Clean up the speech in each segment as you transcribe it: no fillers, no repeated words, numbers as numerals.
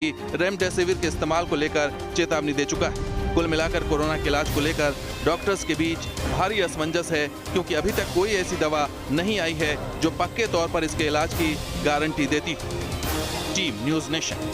Remdesivir के इस्तेमाल को लेकर चेतावनी दे चुका है। कुल मिलाकर कोरोना के इलाज को लेकर डॉक्टर्स के बीच भारी असमंजस है, क्योंकि अभी तक कोई ऐसी दवा नहीं आई है जो पक्के तौर पर इसके इलाज की गारंटी देती हो। Team news nation.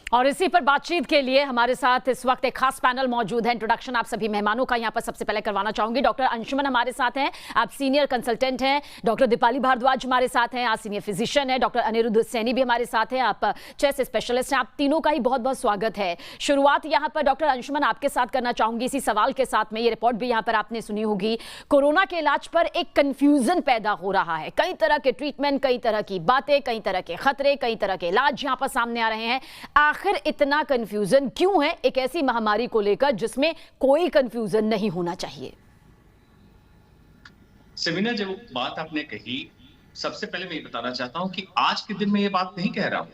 और इसी पर बातचीत के लिए हमारे साथ इस वक्त एक खास पैनल मौजूद है। इंट्रोडक्शन आप सभी मेहमानों का यहाँ पर सबसे पहले करवाना चाहूंगी। डॉक्टर अंशुमन हमारे साथ हैं, आप सीनियर कंसल्टेंट हैं। डॉक्टर दीपाली भारद्वाज हमारे साथ हैं, आप सीनियर फिजिशियन हैं। डॉक्टर अनिरुद्ध सैनी भी हमारे साथ हैं, आप चेस्ट स्पेशलिस्ट हैं। आप तीनों का ही बहुत बहुत स्वागत है। शुरुआत यहाँ पर डॉक्टर अंशुमन आपके साथ करना चाहूंगी इसी सवाल के साथ में। ये रिपोर्ट भी यहाँ पर आपने सुनी होगी, कोरोना के इलाज पर एक कंफ्यूजन पैदा हो रहा है। कई तरह के ट्रीटमेंट, कई तरह की बातें, कई तरह के खतरे, कई तरह के इलाज यहाँ पर सामने आ रहे हैं। आखिर इतना कंफ्यूजन क्यों है एक ऐसी महामारी को लेकर जिसमें कोई कंफ्यूजन नहीं होना चाहिए? सेमिना, जो बात आपने कही, सबसे पहले मैं ये बताना चाहता हूं कि आज के दिन में ये बात नहीं कह रहा हूं।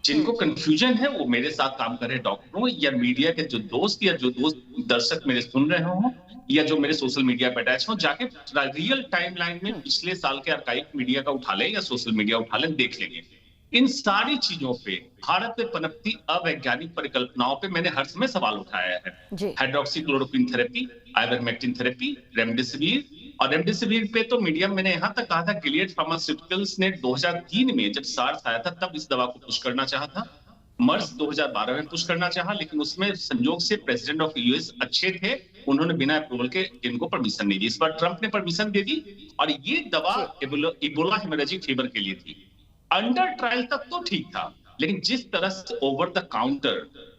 जिनको कंफ्यूजन है वो मेरे साथ काम कर रहे डॉक्टरों या मीडिया के जो दोस्त या जो दोस्त दर्शक मेरे सुन रहे हो या जो मेरे सोशल मीडिया पे अटैच हो, जाके रियल टाइम लाइन में पिछले साल के आर्काइव मीडिया का उठा ले या सोशल मीडिया उठा ले, देख लेंगे। इन सारी चीजों पे, भारत में पनपती अवैज्ञानिक परिकल्पनाओं पे मैंने हर समय सवाल उठाया है। Hydroxychloroquine therapy, ivermectin therapy, remdesivir. और रेमडेसिविर पे तो मीडिया में मैंने यहां तक कहा था, गिलियड फार्मास्यूटिकल्स ने 2003 में जब सार्स आया था तब इस दवा को पुश करना चाहा था। मर्स 2012 में पुश करना चाहा, लेकिन उसमें संयोग से प्रेसिडेंट ऑफ यूएस अच्छे थे, उन्होंने बिना अप्रूवल के इनको परमिशन नहीं दी। इस बार ट्रंप ने परमिशन दे दी और ये दवा इबोला हेमोरेजिक फीवर के लिए थी। अंडर ट्रायल तक तो ठीक था, लेकिन जिस तरह से ओवर द काउंटर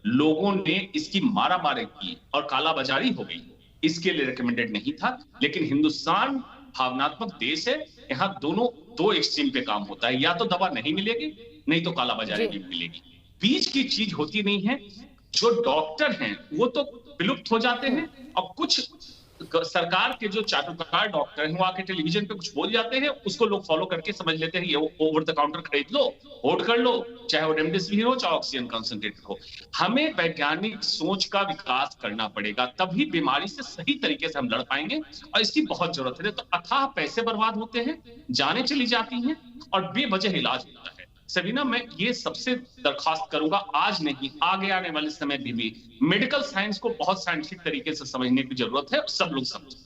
लोगों ने इसकी मारामारी की और कालाबाजारी हो गई, इसके लिए रिकमेंडेड नहीं था। लेकिन हिंदुस्तान भावनात्मक देश है, यहाँ दो एक्सट्रीम पे काम होता है, या तो दवा नहीं मिलेगी, नहीं तो कालाबाजारी भी मिलेगी। बीच की चीज होती नहीं है। जो डॉक्टर हैं वो तो विलुप्त हो जाते हैं, और कुछ सरकार के जो चाटुकार डॉक्टर हैं वो आके टेलीविजन पे कुछ बोल जाते हैं, उसको लोग फॉलो करके समझ लेते हैं ये ओवर द काउंटर खरीद लो, होल्ड कर लो, चाहे वो रेमडेसिविर हो चाहे ऑक्सीजन कंसंट्रेट हो। हमें वैज्ञानिक सोच का विकास करना पड़ेगा, तभी बीमारी से सही तरीके से हम लड़ पाएंगे, और इसकी बहुत जरूरत है। तो अथाह पैसे बर्बाद होते हैं, जाने चली जाती हैं और बेवजह इलाज होता है। सबीना, मैं ये सबसे दरखास्त करूंगा, आज नहीं आगे आने वाले समय भी मेडिकल साइंस को बहुत साइंटिफिक तरीके से समझने की जरूरत है, सब लोग समझें।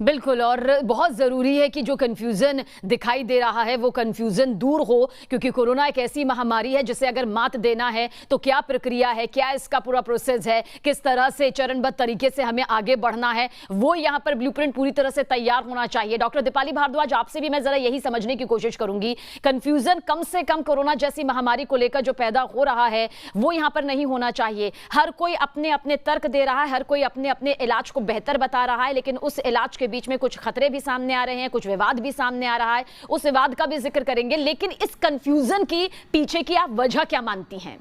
बिल्कुल, और बहुत ज़रूरी है कि जो कन्फ्यूज़न दिखाई दे रहा है वो कन्फ्यूज़न दूर हो, क्योंकि कोरोना एक ऐसी महामारी है जिसे अगर मात देना है तो क्या प्रक्रिया है, क्या इसका पूरा प्रोसेस है, किस तरह से चरणबद्ध तरीके से हमें आगे बढ़ना है, वो यहाँ पर ब्लूप्रिंट पूरी तरह से तैयार होना चाहिए। डॉक्टर दीपाली भारद्वाज, आपसे भी मैं ज़रा यही समझने की कोशिश करूँगी, कन्फ्यूज़न कम से कम कोरोना जैसी महामारी को लेकर जो पैदा हो रहा है वो यहाँ पर नहीं होना चाहिए। हर कोई अपने अपने तर्क दे रहा है, हर कोई अपने अपने इलाज को बेहतर बता रहा है, लेकिन उस इलाज के बीच में कुछ खतरे भी सामने आ रहे हैं, कुछ विवाद भी सामने आ रहा है, उस विवाद का भी जिक्र करेंगे। लेकिन इस कंफ्यूजन की पीछे की आप वजह क्या मानती हैं?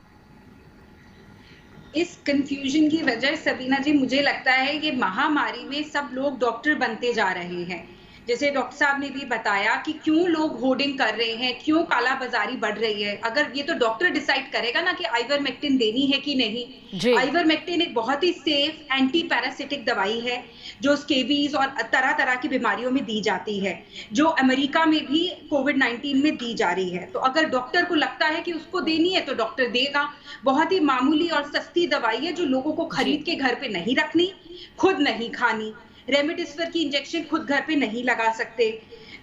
इस कंफ्यूजन की वजह, सबीना जी, मुझे लगता है कि महामारी में सब लोग डॉक्टर बनते जा रहे हैं। जैसे डॉक्टर साहब ने भी बताया कि क्यों लोग होर्डिंग कर रहे हैं, क्यों काला बाजारी बढ़ रही है। अगर ये तो डॉक्टर डिसाइड करेगा ना कि आइवरमेक्टिन देनी है कि नहीं। आइवरमेक्टिन एक बहुत ही सेफ एंटी पैरासिटिक दवाई है जो स्केबीज और तरह तरह की बीमारियों में दी जाती है, जो अमेरिका में भी कोविड-19 में दी जा रही है। तो अगर डॉक्टर को लगता है कि उसको देनी है तो डॉक्टर देगा। बहुत ही मामूली और सस्ती दवाई है जो लोगों को खरीद के घर पे नहीं रखनी, खुद नहीं खानी। रेमडेसिविर की इंजेक्शन खुद घर पे नहीं लगा सकते।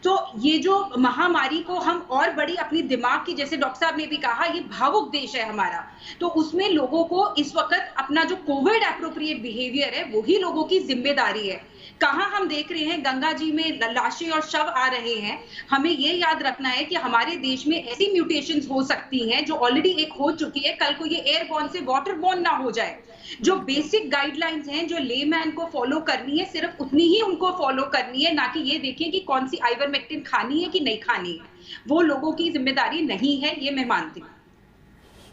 तो ये जो महामारी को हम और बड़ी अपनी दिमाग की, जैसे डॉक्टर साहब ने भी कहा, ये भावुक देश है हमारा, तो उसमें लोगों को इस वक्त अपना जो कोविड एप्रोप्रिएट बिहेवियर है वही लोगों की जिम्मेदारी है। कहाँ हम देख रहे हैं गंगा जी में लाशें और शव आ रहे हैं। हमें ये याद रखना है कि हमारे देश में ऐसी म्यूटेशंस हो सकती हैं जो ऑलरेडी एक हो चुकी है, कल को ये एयरबॉर्न से वाटरबॉर्न ना हो जाए। जो बेसिक गाइडलाइंस हैं जो लेमैन को फॉलो करनी है, सिर्फ उतनी ही उनको फॉलो करनी है, ना कि ये देखें कि कौन सी आइवरमेक्टिन खानी है कि नहीं खानी है। वो लोगों की जिम्मेदारी नहीं है, ये मैं मानती हूँ।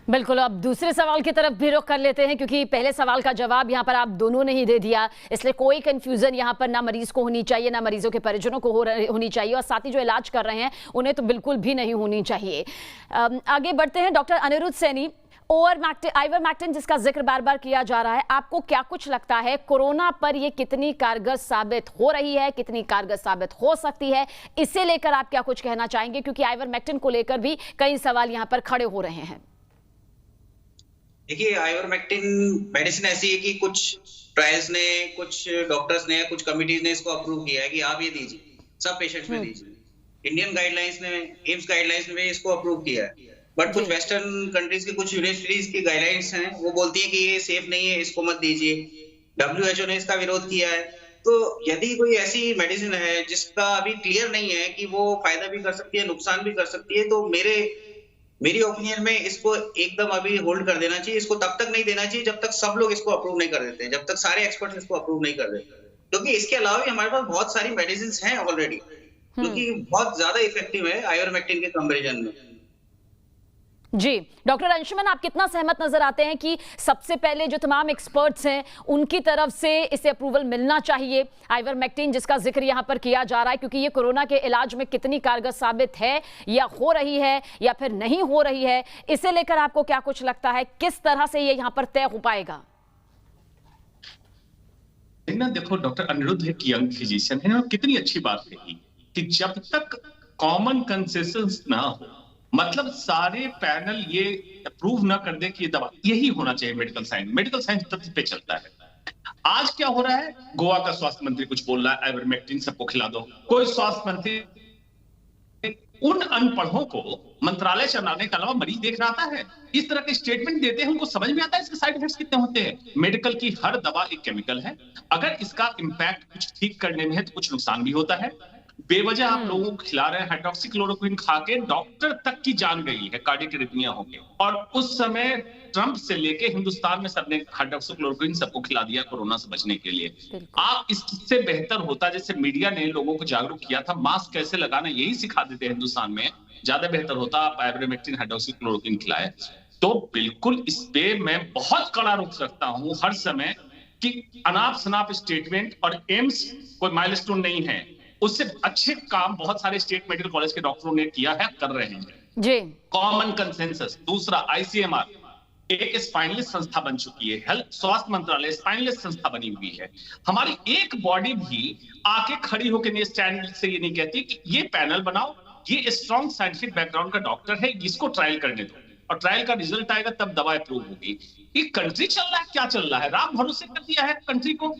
बिल्कुल, अब दूसरे सवाल की तरफ भी रुख कर लेते हैं, क्योंकि पहले सवाल का जवाब यहाँ पर आप दोनों ने ही दे दिया, इसलिए कोई कंफ्यूजन यहाँ पर ना मरीज को होनी चाहिए, ना मरीजों के परिजनों को होनी चाहिए, और साथ ही जो इलाज कर रहे हैं उन्हें तो बिल्कुल भी नहीं होनी चाहिए। आगे बढ़ते हैं। डॉक्टर अनिरुद्ध सैनी, आइवरमेक्टिन जिसका जिक्र बार बार किया जा रहा है, आपको क्या कुछ लगता है कोरोना पर ये कितनी कारगर साबित हो रही है, कितनी कारगर साबित हो सकती है, इसे लेकर आप क्या कुछ कहना चाहेंगे? क्योंकि आइवरमेक्टिन को लेकर भी कई सवाल यहां पर खड़े हो रहे हैं। देखिए, आइवरमेक्टिन मेडिसिन ऐसी है कि कुछ ट्रायल्स ने, कुछ डॉक्टर्स ने, कुछ कमिटीज ने इसको अप्रूव किया है कि आप ये दीजिए, सब पेशेंट्स में दीजिए। इंडियन गाइडलाइंस ने, एम्स गाइडलाइंस में इसको अप्रूव किया है। बट कुछ वेस्टर्न कंट्रीज की कुछ यूनिवर्सिटीज की गाइडलाइंस हैं, वो बोलती है कि ये सेफ नहीं है, इसको मत दीजिए। WHO ने इसका विरोध किया है। तो यदि कोई ऐसी मेडिसिन है जिसका अभी क्लियर नहीं है कि वो फायदा भी कर सकती है, नुकसान भी कर सकती है, तो मेरी ओपिनियन में इसको एकदम अभी होल्ड कर देना चाहिए। इसको तब तक नहीं देना चाहिए जब तक सब लोग इसको अप्रूव नहीं कर देते हैं, जब तक सारे एक्सपर्ट्स इसको अप्रूव नहीं कर देते। क्योंकि इसके अलावा भी हमारे पास बहुत सारी मेडिसिन हैं ऑलरेडी, क्योंकि बहुत ज्यादा इफेक्टिव है आइवरमेक्टिन के कंपैरिजन में। जी डॉक्टर अंशुमन, आप कितना सहमत नजर आते हैं कि सबसे पहले जो तमाम एक्सपर्ट्स हैं उनकी तरफ से इसे अप्रूवल मिलना चाहिए, आइवरमेक्टिन जिसका जिक्र यहां पर किया जा रहा है, क्योंकि ये कोरोना के इलाज में कितनी कारगर साबित है या हो रही है या फिर नहीं हो रही है, इसे लेकर आपको क्या कुछ लगता है, किस तरह से ये यहां पर तय हो पाएगा? देखो, डॉक्टर अनिरुद्ध एक यंग फिजिशियन है, कितनी अच्छी बात कही कि जब तक कॉमन कंसेंसस ना हो, मतलब सारे पैनल ये अप्रूव ना कर दे कि ये दवा, यही होना चाहिए मेडिकल साइंस तथ्य पे चलता है। आज क्या हो रहा है, गोवा का स्वास्थ्य मंत्री कुछ बोल रहा है, आइवरमेक्टिन सबको खिला दो। कोई स्वास्थ्य मंत्री उन अनपढ़ों को मंत्रालय चलाने के अलावा मरीज देखना आता है, इस तरह के स्टेटमेंट देते हैं, उनको समझ में आता है इसके साइड इफेक्ट्स कितने होते हैं। मेडिकल की हर दवा एक केमिकल है, अगर इसका इम्पैक्ट कुछ ठीक करने में है तो कुछ नुकसान भी होता है। बेवजह आप लोगों को खिला रहे हैं हाइड्रोक्सीक्लोरोक्विन खा के डॉक्टर तक की जान गई है, कार्डियक एरिथमिया हो गई। और उस समय ट्रंप से लेके हिंदुस्तान में सबने हाइड्रोक्सीक्लोरोक्विन सबको खिला दिया कोरोना से बचने के लिए। आप इससे बेहतर होता, जैसे मीडिया ने लोगों को जागरूक किया था, मास्क कैसे लगाना यही सिखा देते हिंदुस्तान में, ज्यादा बेहतर होता आप आइवरमेक्टिन हाइड्रोक्सीक्लोरोक्विन खिलाए। तो बिल्कुल इस पे मैं बहुत कड़ा रुख रखता हूं हर समय कि अनाप शनाप स्टेटमेंट, और एम्स कोई माइलस्टोन नहीं है, उससे अच्छे काम बहुत सारे स्टेट मेडिकल कॉलेज के डॉक्टरों ने किया है, कर रहे हैं जी। Common consensus. दूसरा, ICMR एक स्पाइनलिस्ट संस्था बन चुकी है, हेल्थ स्वास्थ्य मंत्रालय स्पाइनलिस्ट संस्था बनी हुई है। हमारी एक बॉडी भी आके खड़ी होकर स्टैंड से ये नहीं कहती कि ये पैनल बनाओ, ये स्ट्रॉन्ग साइंटिफिक बैकग्राउंड का डॉक्टर है, इसको ट्रायल करने दो, और ट्रायल का रिजल्ट आएगा तब दवा अप्रूव होगी। ये कंट्री चल रहा है, क्या चल रहा है, राम भरोसे कर दिया है कंट्री को।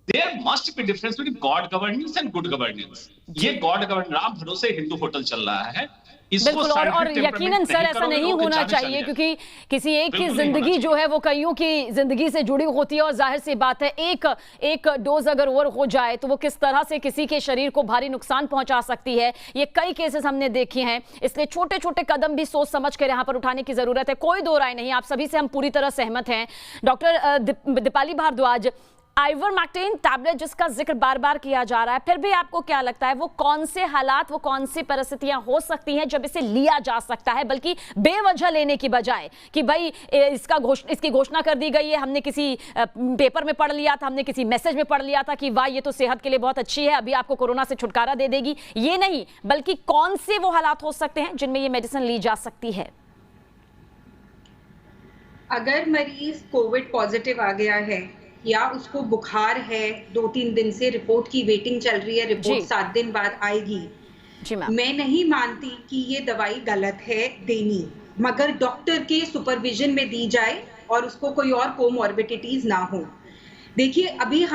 There must be difference between God governance and good governance. ये God governance, राम भरोसे हिंदू होटल चल रहा है, बिल्कुल। और यकीनन सर ऐसा नहीं होना चाहिए, क्योंकि किसी एक की जिंदगी जो है वो कईयों की जिंदगी से जुड़ी होती है, और जाहिर सी बात है एक डोज अगर ओवर हो जाए तो वो किस तरह से किसी के शरीर को भारी नुकसान पहुंचा सकती है, ये कई केसेस हमने देखे हैं। इसलिए छोटे छोटे कदम भी सोच समझ कर यहाँ पर उठाने की जरूरत है, कोई दो राय नहीं, आप सभी से हम पूरी तरह सहमत हैं। Doctor Deepali Bhardwaj, ivermectin tablet जिसका जिक्र बार बार किया जा रहा है, फिर भी आपको क्या लगता है वो कौन से हालात, वो कौन सी परिस्थितियां हो सकती हैं जब इसे लिया जा सकता है, बल्कि बेवजह लेने की बजाय कि भाई इसकी घोषणा कर दी गई है, हमने किसी पेपर में पढ़ लिया था, हमने किसी मैसेज में पढ़ लिया था कि वाह ये तो सेहत के लिए बहुत अच्छी है, अभी आपको कोरोना से छुटकारा दे देगी, ये नहीं, बल्कि कौन से वो हालात हो सकते हैं जिनमें ये मेडिसिन ली जा सकती है? अगर मरीज कोविड पॉजिटिव आ गया है या उसको बुखार है, 2-3 दिन से रिपोर्ट की वेटिंग चल रही है, रिपोर्ट 7 दिन बाद आएगी, मैं नहीं मानती कि ये दवाई गलत है देनी, मगर डॉक्टर के सुपरविजन में दी जाए और उसको कोई और कोमॉर्बिडिटीज ना हो। देखिए, अभी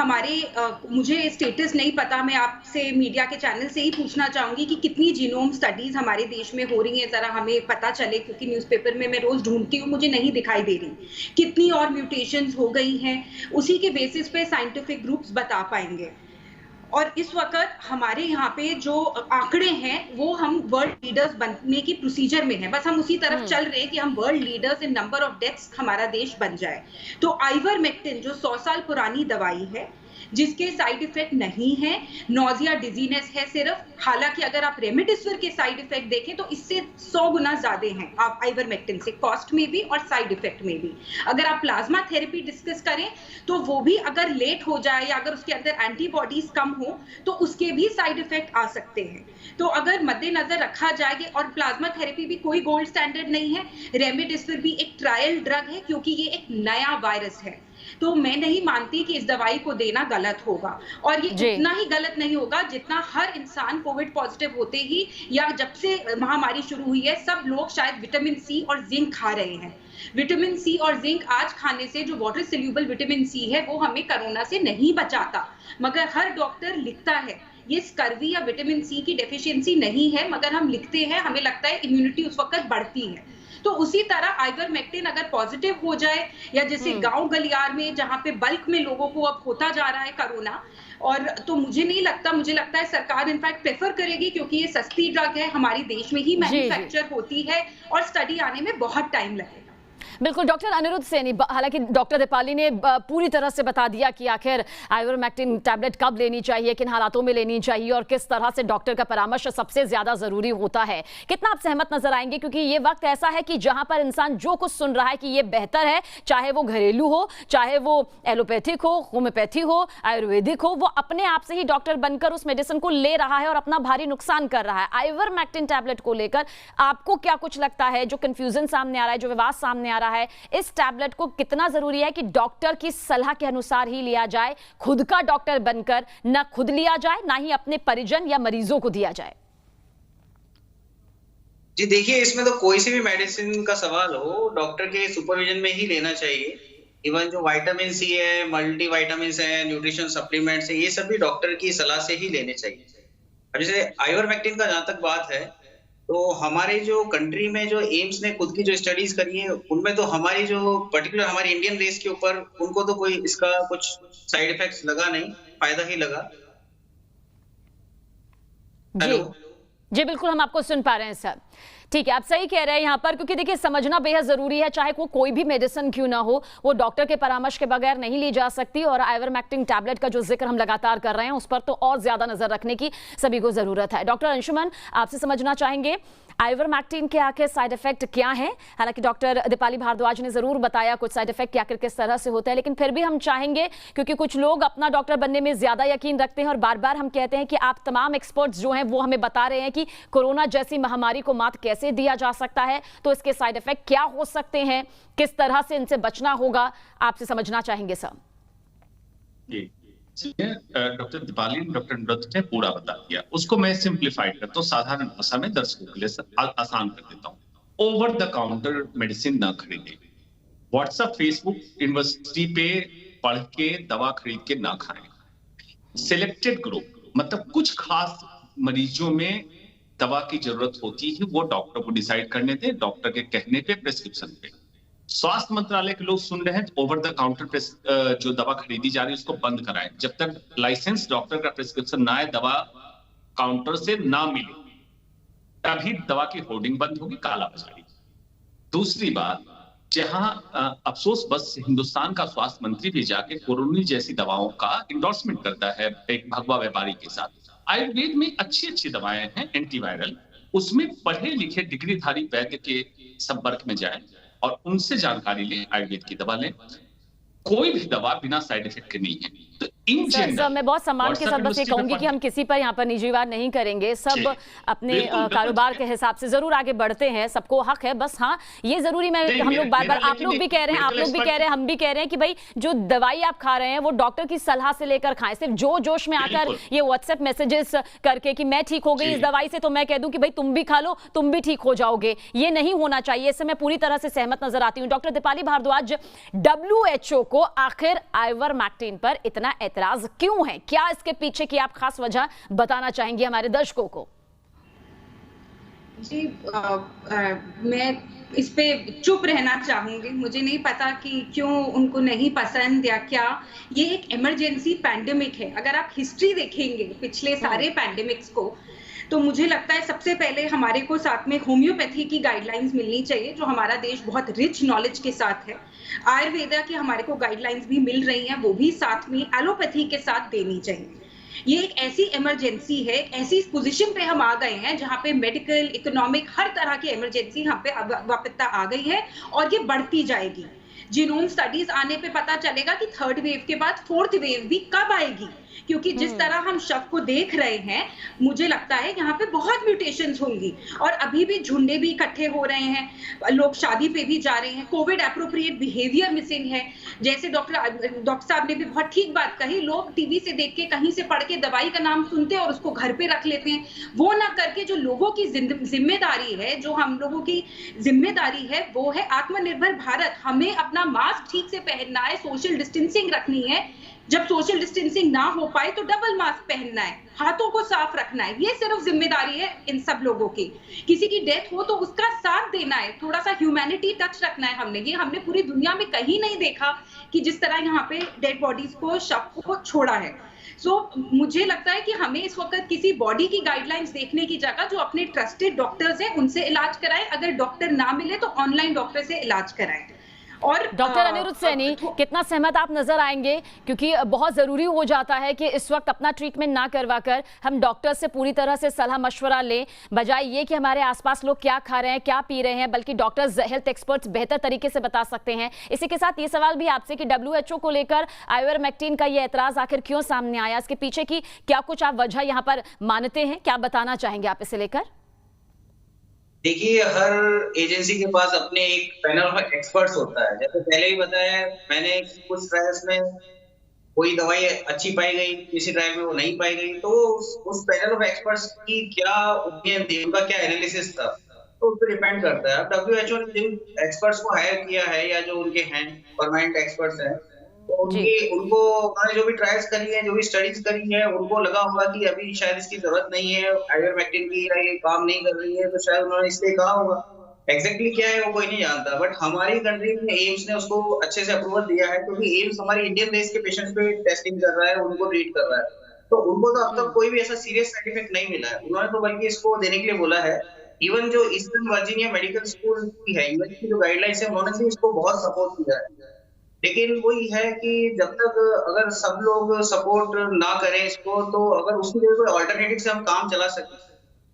मुझे स्टेटस नहीं पता, मैं आपसे मीडिया के चैनल से ही पूछना चाहूंगी कि कितनी जीनोम स्टडीज हमारे देश में हो रही हैं, जरा हमें पता चले, क्योंकि न्यूज़पेपर में मैं रोज ढूंढती हूँ, मुझे नहीं दिखाई दे रही कितनी और म्यूटेशंस हो गई हैं, उसी के बेसिस पे साइंटिफिक ग्रुप्स बता पाएंगे। और इस वक्त हमारे यहाँ पे जो आंकड़े हैं वो हम वर्ल्ड लीडर्स बनने की प्रोसीजर में हैं, बस हम उसी तरफ चल रहे हैं कि हम world leaders in number of deaths हमारा देश बन जाए। तो आइवरमेक्टिन जो 100 साल पुरानी दवाई है, जिसके साइड इफेक्ट नहीं है, नोजिया डिजीनेस है सिर्फ। हालांकि अगर आप रेमडेसिविर के साइड इफेक्ट देखें तो इससे 100 गुना ज्यादा हैं आप आइवरमेक्टिन से, कॉस्ट में भी और साइड इफेक्ट में भी। अगर आप प्लाज्मा थेरेपी डिस्कस करें तो वो भी अगर लेट हो जाए या अगर उसके अंदर एंटीबॉडीज कम हो तो उसके भी साइड इफेक्ट आ सकते हैं। तो अगर मद्देनजर रखा जाए, और प्लाज्मा थेरेपी भी कोई गोल्ड स्टैंडर्ड नहीं है, रेमडेसिविर भी एक ट्रायल ड्रग है क्योंकि ये एक नया वायरस है। तो मैं नहीं मानती कि इस दवाई को देना गलत होगा, और ये उतना ही गलत नहीं होगा जितना हर इंसान कोविड पॉजिटिव होते ही या जब से महामारी शुरू हुई है सब लोग शायद विटामिन सी और जिंक खा रहे हैं। विटामिन सी और जिंक आज खाने से जो वाटर सोल्यूबल विटामिन सी है वो हमें कोरोना से नहीं बचाता, मगर हर डॉक्टर लिखता है ये स्कर्वी या विटामिन सी की डेफिशिएंसी नहीं है, मगर हम लिखते हैं, हमें लगता है इम्यूनिटी उस वक्त बढ़ती है। तो उसी तरह आइवरमेक्टिन अगर पॉजिटिव हो जाए या जैसे गांव गलियार में जहां पे बल्क में लोगों को अब होता जा रहा है कोरोना, और तो मुझे नहीं लगता, मुझे लगता है सरकार इनफैक्ट प्रेफर करेगी क्योंकि ये सस्ती ड्रग है, हमारे देश में ही मैन्युफैक्चर होती है और स्टडी आने में बहुत टाइम लगेगा। बिल्कुल डॉक्टर अनिरुद्ध सैनी, हालांकि डॉक्टर दीपाली ने पूरी तरह से बता दिया कि आखिर आइवरमेक्टिन टैबलेट कब लेनी चाहिए, किन हालातों में लेनी चाहिए और किस तरह से डॉक्टर का परामर्श सबसे ज्यादा जरूरी होता है। कितना आप सहमत नजर आएंगे, क्योंकि ये वक्त ऐसा है कि जहां पर इंसान जो कुछ सुन रहा है कि ये बेहतर है, चाहे वो घरेलू हो, चाहे वो एलोपैथिक हो, होम्योपैथी हो, आयुर्वेदिक हो, वो अपने आप से ही डॉक्टर बनकर उस मेडिसिन को ले रहा है और अपना भारी नुकसान कर रहा है। आइवरमेक्टिन टैबलेट को लेकर आपको क्या कुछ लगता है, जो कंफ्यूजन सामने आ रहा है, जो विवाद सामने आ रहा है, इस टैबलेट को कितना जरूरी है कि डॉक्टर की सलाह के अनुसार ही लिया जाए, खुद का डॉक्टर बनकर ना खुद लिया जाए ना ही अपने परिजन या मरीजों को दिया जाए? जी देखिए, इसमें तो कोई सी भी मेडिसिन का सवाल हो डॉक्टर के सुपरविजन में ही लेना चाहिए। इवन जो विटामिन सी है, मल्टी विटामिन्स है, न्यूट्रिशन सप्लीमेंट्स है, ये सब भी डॉक्टर की सलाह से ही लेने चाहिए। अब जैसे आइवरमेक्टिन का जहां तक बात है, तो हमारे जो कंट्री में जो एम्स ने खुद की जो स्टडीज करी है उनमें तो हमारी जो पर्टिकुलर हमारी इंडियन रेस के ऊपर उनको तो कोई इसका कुछ साइड इफेक्ट्स लगा नहीं, फायदा ही लगा। हेलो जी, बिल्कुल हम आपको सुन पा रहे हैं सर। ठीक है, आप सही कह रहे हैं यहाँ पर, क्योंकि देखिए समझना बेहद जरूरी है, चाहे वो कोई भी मेडिसिन क्यों ना हो, वो डॉक्टर के परामर्श के बगैर नहीं ली जा सकती। और आइवरमेक्टिन टैबलेट का जो जिक्र हम लगातार कर रहे हैं उस पर तो और ज्यादा नजर रखने की सभी को जरूरत है। डॉक्टर अंशुमन, आपसे समझना चाहेंगे आइवरमेक्टिन के आखिर साइड इफेक्ट क्या है? हालांकि डॉक्टर दीपाली भारद्वाज ने जरूर बताया कुछ साइड इफेक्ट आखिर किस तरह से होता है, लेकिन फिर भी हम चाहेंगे, क्योंकि कुछ लोग अपना डॉक्टर बनने में ज्यादा यकीन रखते हैं और बार बार हम कहते हैं कि आप तमाम एक्सपर्ट्स जो हैं वो हमें बता रहे हैं कि कोरोना जैसी महामारी को मात कैसे दिया जा सकता है, तो इसके साइड इफेक्ट क्या हो सकते हैं, किस तरह से इनसे बचना होगा, आपसे समझना चाहेंगे sir. Doctor Deepali doctor Aniruddh ने पूरा बता दिया, उसको मैं सिंप्लीफाइड करता हूँ, साधारण भाषा में दर्शकों के लिए आसान कर देता हूँ। ओवर द काउंटर मेडिसिन ना खरीदें, व्हाट्सएप फेसबुक यूनिवर्सिटी पे पढ़ के दवा खरीद के ना खाएं। सिलेक्टेड ग्रुप, मतलब कुछ खास मरीजों में दवा की जरूरत होती है, वो डॉक्टर को डिसाइड करने दें, डॉक्टर के कहने पे, प्रेस्क्रिप्शन पे। स्वास्थ्य मंत्रालय के लोग सुन रहे हैं, ओवर द काउंटर जो दवा खरीदी जा रही है उसको बंद कराएं। जब तक लाइसेंस डॉक्टर का प्रेस्क्रिप्शन ना आए, दवा काउंटर से ना मिले, तभी दवा की होर्डिंग बंद होगी, कालाबाजारी। दूसरी बात, जहां अफसोस बस हिंदुस्तान का स्वास्थ्य मंत्री भी जाके कोरोना जैसी दवाओं का इंडोर्समेंट करता है एक भगवा व्यापारी के साथ। आयुर्वेद में अच्छी अच्छी दवाएं हैं एंटीवायरल, उसमें पढ़े लिखे डिग्रीधारी वैद्य के संपर्क में जाएं और उनसे जानकारी लें, आयुर्वेद की दवा लें। कोई भी दवा बिना साइड इफेक्ट के नहीं है। तो इन जनरल मैं बहुत सम्मान के साथ बस ये कहूंगी कि हम किसी पर यहाँ पर निजीवाद नहीं करेंगे, सब अपने कारोबार के हिसाब से जरूर आगे बढ़ते हैं, सबको हक है। बस हाँ, ये जरूरी हम लोग बार बार, आप लोग भी कह रहे हैं, आप लोग भी कह रहे हैं, हम भी कह रहे हैं कि भाई जो दवाई आप खा रहे हैं वो डॉक्टर की सलाह से लेकर खाएं। सिर्फ जो जोश में आकर ये व्हाट्सएप मैसेजेस करके कि मैं ठीक हो गई इस दवाई से, तो मैं कह दूं कि भाई तुम भी खा लो, तुम भी ठीक हो जाओगे, ये नहीं होना चाहिए। इससे मैं पूरी तरह से सहमत नजर आती हूँ। डॉक्टर दीपाली भारद्वाज, WHO को आखिर आइवरमेक्टिन पर इतना एतराज क्यों है? क्या इसके पीछे की आप खास वजह बताना चाहेंगे हमारे दर्शकों को? जी मैं इस पे चुप रहना चाहूंगी। मुझे नहीं पता कि क्यों उनको नहीं पसंद या क्या। ये एक इमरजेंसी पैंडेमिक है। अगर आप हिस्ट्री देखेंगे पिछले सारे पैंडेमिक्स को, तो मुझे लगता है सबसे पहले हमारे को साथ में होम्योपैथी की गाइडलाइंस मिलनी चाहिए, जो हमारा देश बहुत रिच नॉलेज के साथ है। आयुर्वेदा की हमारे को गाइडलाइंस भी मिल रही हैं, वो भी साथ में एलोपैथी के साथ देनी चाहिए। ये एक ऐसी इमरजेंसी है, ऐसी पोजीशन पे हम आ गए हैं जहाँ पे मेडिकल, इकोनॉमिक, हर तरह की इमरजेंसी यहाँ पे वापस आ गई है और ये बढ़ती जाएगी। जीनोम स्टडीज आने पे पता चलेगा कि थर्ड वेव के बाद फोर्थ वेव भी कब आएगी, क्योंकि जिस तरह हम शव को देख रहे हैं, मुझे लगता है यहाँ पे बहुत म्यूटेशंस होंगी और अभी भी झुंडे भी इकट्ठे हो रहे हैं, लोग शादी पे भी जा रहे हैं, कोविड एप्रोप्रिएट बिहेवियर मिसिंग है। जैसे डॉक्टर साहब ने भी बहुत ठीक बात कही, लोग टीवी से देख के, कहीं से पढ़ के दवाई का नाम सुनते हैं और उसको घर पे रख लेते हैं। वो ना करके जो लोगों की जिम्मेदारी है, जो हम लोगों की जिम्मेदारी है, वो है आत्मनिर्भर भारत। हमें अपना मास्क ठीक से पहनना है, सोशल डिस्टेंसिंग रखनी है, जब सोशल डिस्टेंसिंग ना हो पाए तो डबल मास्क पहनना है, हाथों को साफ रखना है। ये सिर्फ जिम्मेदारी है इन सब लोगों की। किसी की डेथ हो तो उसका साथ देना है, थोड़ा सा ह्यूमैनिटी टच रखना है। हमने पूरी दुनिया में कहीं नहीं देखा कि जिस तरह यहाँ पे डेड बॉडीज को, शव को छोड़ा है। मुझे लगता है कि हमें इस वक्त किसी बॉडी की गाइडलाइंस देखने की जगह जो अपने ट्रस्टेड डॉक्टर्स हैं उनसे इलाज कराएं, अगर डॉक्टर ना मिले तो ऑनलाइन डॉक्टर से इलाज कराएं। और डॉक्टर अनिरुद्ध सैनी, कितना सहमत आप नजर आएंगे, क्योंकि बहुत जरूरी हो जाता है कि इस वक्त अपना ट्रीटमेंट ना करवाकर हम डॉक्टर से पूरी तरह से सलाह मशवरा लें, बजाय ये कि हमारे आसपास लोग क्या खा रहे हैं, क्या पी रहे हैं, बल्कि डॉक्टर्स, हेल्थ एक्सपर्ट्स बेहतर तरीके से बता सकते हैं। इसी के साथ ये सवाल भी आपसे कि WHO को लेकर आइवरमेक्टिन का ये एतराज आखिर क्यों सामने आया, इसके पीछे की क्या कुछ आप वजह यहाँ पर मानते हैं, क्या बताना चाहेंगे आप इसे लेकर? देखिए, हर एजेंसी के पास अपने एक पैनल ऑफ एक्सपर्ट्स होता है। जैसे पहले ही बताया, मैंने कुछ ट्रायल्स में कोई दवाई अच्छी पाई गई, किसी ट्रायल में वो नहीं पाई गई, तो उस पैनल ऑफ एक्सपर्ट्स की क्या ओपिनियन थी, उनका क्या एनालिसिस था, तो उस पर डिपेंड करता है। अब WHO ने जिन एक्सपर्ट्स को हायर किया है या जो उनके हैं परमानेंट एक्सपर्ट्स हैं, तो उनको उन्होंने जो भी ट्रायल्स करी है, जो भी स्टडीज करी है, उनको लगा होगा कि अभी शायद इसकी जरूरत नहीं है, आइवरमेक्टिन की या ये काम नहीं कर रही है, तो शायद उन्होंने इसलिए कहा होगा। एग्जैक्टली क्या है वो कोई नहीं जानता, बट हमारी कंट्री में एम्स ने उसको अच्छे से अप्रूवल दिया है, क्योंकि एम्स हमारे इंडियन देश के पेशेंट्स पे टेस्टिंग कर रहा है, उनको ट्रीट कर रहा है, तो उनको तो अब तक कोई भी ऐसा सीरियस साइड इफेक्ट नहीं मिला है। उन्होंने तो बल्कि इसको देने के लिए बोला है। इवन जो ईस्टर्न वर्जीनिया मेडिकल स्कूल की है, यूएस की जो गाइडलाइंस है, उन्होंने भी इसको बहुत सपोर्ट किया है। लेकिन वही है कि जब तक अगर सब लोग सपोर्ट ना करें इसको, तो अगर उसकी जगह कोई अल्टरनेटिव से हम काम चला सकें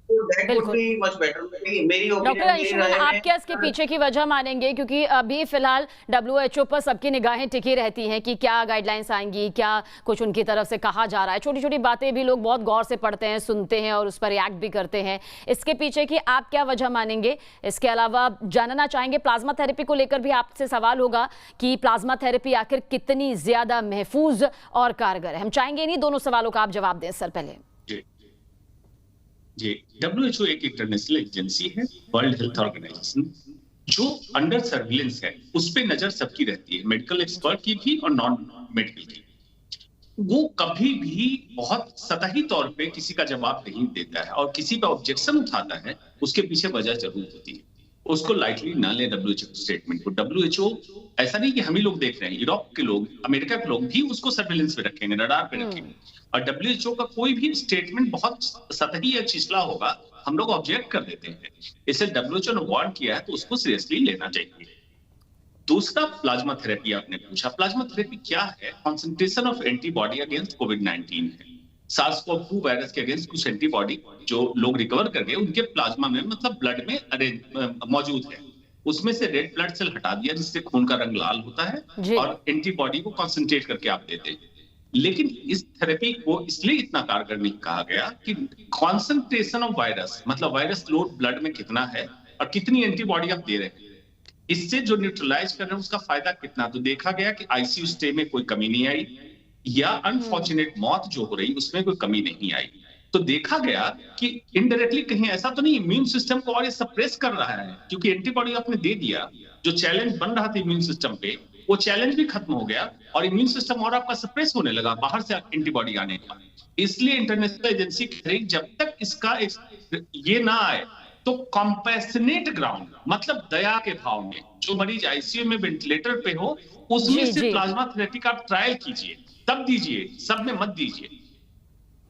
तो that would be much better. मेरी डॉक्टर अंशुमन, आप क्या इसके पीछे की वजह मानेंगे, क्योंकि अभी फिलहाल WHO पर सबकी निगाहें टिकी रहती हैं कि क्या गाइडलाइंस आएंगी, क्या कुछ उनकी तरफ से कहा जा रहा है, छोटी छोटी बातें भी लोग बहुत गौर से पढ़ते हैं, सुनते हैं और उस पर रिएक्ट भी करते हैं। इसके पीछे की आप क्या वजह मानेंगे? इसके अलावा जानना चाहेंगे प्लाज्मा थेरेपी को लेकर भी आपसे सवाल होगा कि प्लाज्मा थेरेपी आखिर कितनी ज्यादा महफूज और कारगर है। हम चाहेंगे इन्हीं दोनों सवालों का आप जवाब दें सर। पहले जी, WHO एक इंटरनेशनल एजेंसी है, वर्ल्ड हेल्थ ऑर्गेनाइजेशन, जो अंडर सर्विलेंस है, उस पे नजर सबकी रहती है, मेडिकल एक्सपर्ट की भी और नॉन मेडिकल की। वो कभी भी बहुत सतही तौर पे किसी का जवाब नहीं देता है, और किसी का ऑब्जेक्शन उठाता है, उसके पीछे वजह जरूर होती है। उसको लाइटली ना ले WHO स्टेटमेंट को। WHO ऐसा नहीं कि हम ही लोग देख रहे हैं, यूरोप के लोग, अमेरिका के लोग भी उसको सर्विलेंस पे रखेंगे, रडार पे रखेंगे। और WHO का कोई भी स्टेटमेंट बहुत सतही या छिछला होगा, हम लोग ऑब्जेक्ट कर देते हैं। इसे WHO ने वार्न किया है, तो उसको सीरियसली लेना चाहिए। दूसरा, प्लाज्मा थेरेपी आपने पूछा। प्लाज्मा थेरेपी क्या है? कॉन्सेंट्रेशन ऑफ एंटीबॉडी अगेंस्ट कोविड-19 है। SARS-CoV-2 वायरस के अगेंस्ट कुछ एंटीबॉडी जो लोग रिकवर कर गए, उनके प्लाज्मा में, मतलब ब्लड में मौजूद है। उसमें से रेड ब्लड सेल हटा दिया, जिससे खून का रंग लाल होता है, और एंटीबॉडी को कॉन्सेंट्रेट करके आप देते हैं। लेकिन इस थेरेपी को इसलिए इतना कारगर नहीं कहा गया कि कॉन्सेंट्रेशन ऑफ वायरस, मतलब वायरस लोड ब्लड में कितना है और कितनी एंटीबॉडी आप दे रहे हैं, इससे जो न्यूट्रलाइज कर रहे हैं उसका फायदा कितना। तो देखा गया कि ICU स्टे में कोई कमी नहीं आई, या अनफॉर्चुनेट मौत जो हो रही उसमें कोई कमी नहीं आई। तो देखा गया कि इनडायरेक्टली कहीं ऐसा तो नहीं इम्यून सिस्टम को और ये सप्रेस कर रहा है, क्योंकि एंटीबॉडी आपने दे दिया, जो चैलेंज बन रहा था इम्यून सिस्टम पे, वो चैलेंज भी खत्म हो गया और इम्यून सिस्टम और आपका सप्रेस होने लगा बाहर से एंटीबॉडी आने का। इसलिए इंटरनेशनल एजेंसी कह रही जब तक इसका ये ना आए, तो कॉम्पैशनेट ग्राउंड, मतलब दया के भाव में, जो मरीज ICU में वेंटिलेटर पे हो, उसमें से प्लाज्मा थेरेपी का आप ट्रायल कीजिए, तब दीजिए, सब में मत दीजिए।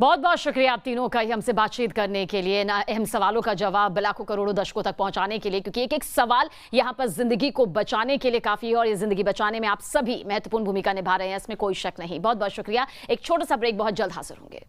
बहुत बहुत शुक्रिया आप तीनों का ही हमसे बातचीत करने के लिए, ना अहम सवालों का जवाब लाखों करोड़ों दर्शकों तक पहुंचाने के लिए, क्योंकि एक एक सवाल यहां पर जिंदगी को बचाने के लिए काफी है और ये जिंदगी बचाने में आप सभी महत्वपूर्ण भूमिका निभा रहे हैं, इसमें कोई शक नहीं। बहुत बहुत शुक्रिया। एक छोटा सा ब्रेक, बहुत जल्द हाजिर होंगे।